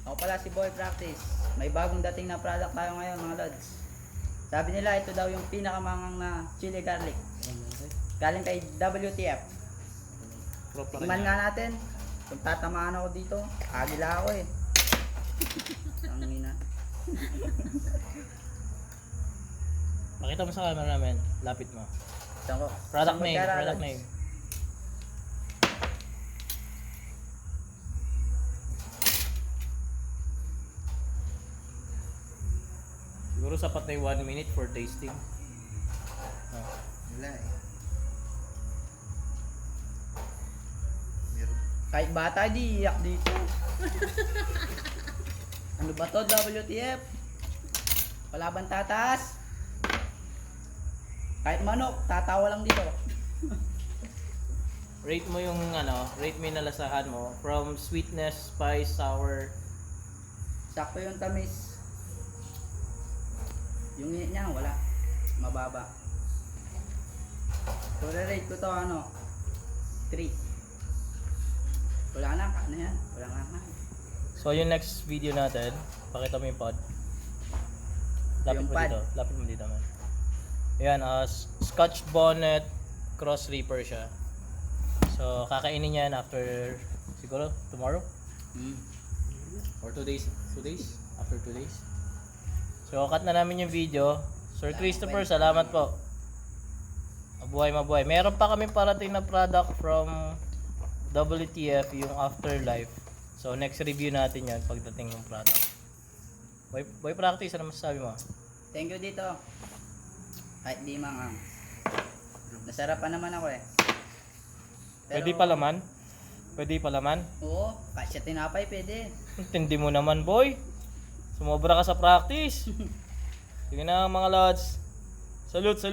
Ako pala si Boy Practice. May bagong dating na product tayo ngayon mga lods. Sabi nila ito daw yung pinakamangang na chili garlic. Galing kay WTF. Tingnan nga natin. Kung tatamaan ako dito, agila ako eh. Ang ina. Pakita mo sa camera namin. Lapit mo. Saan ko? Product Saan ko name. tara, Product lods? name. Siguro sapat na yung 1 minute for tasting. Wala eh. Meron. Kahit bata di iyak dito. Ano ba to WTF? Palaban tataas. Kahit manok, tatawa lang dito. Rate mo yung rate mo yung nalasahan mo from sweetness, spice, sour. Sakto yung tamis. Yung init niya, wala. Mababa. So, rate ko to 3. Wala na, ano yan? Wala na. So yung next video natin, pakita mo yung pod. Lapit Yung mo pod. dito. Lapit mo dito man. Ayan, Scotch bonnet cross reaper siya. So kakainin niya yan after siguro tomorrow or 2 days. 2 days? After 2 days. So cut na namin yung video. Sir Christopher, salamat po. Mabuhay. Meron pa kami parating na product from WTF, yung Afterlife. So next review natin yan pagdating ng product. Boy Practice, ano masasabi mo? Thank you dito. Kahit di mangang. Nasarapan naman ako eh. Pwede pa laman? Oo, kahit siya tinapay pwede. Tindi mo naman, boy. Sumobra ka sa practice. Sige na mga lads. Salute.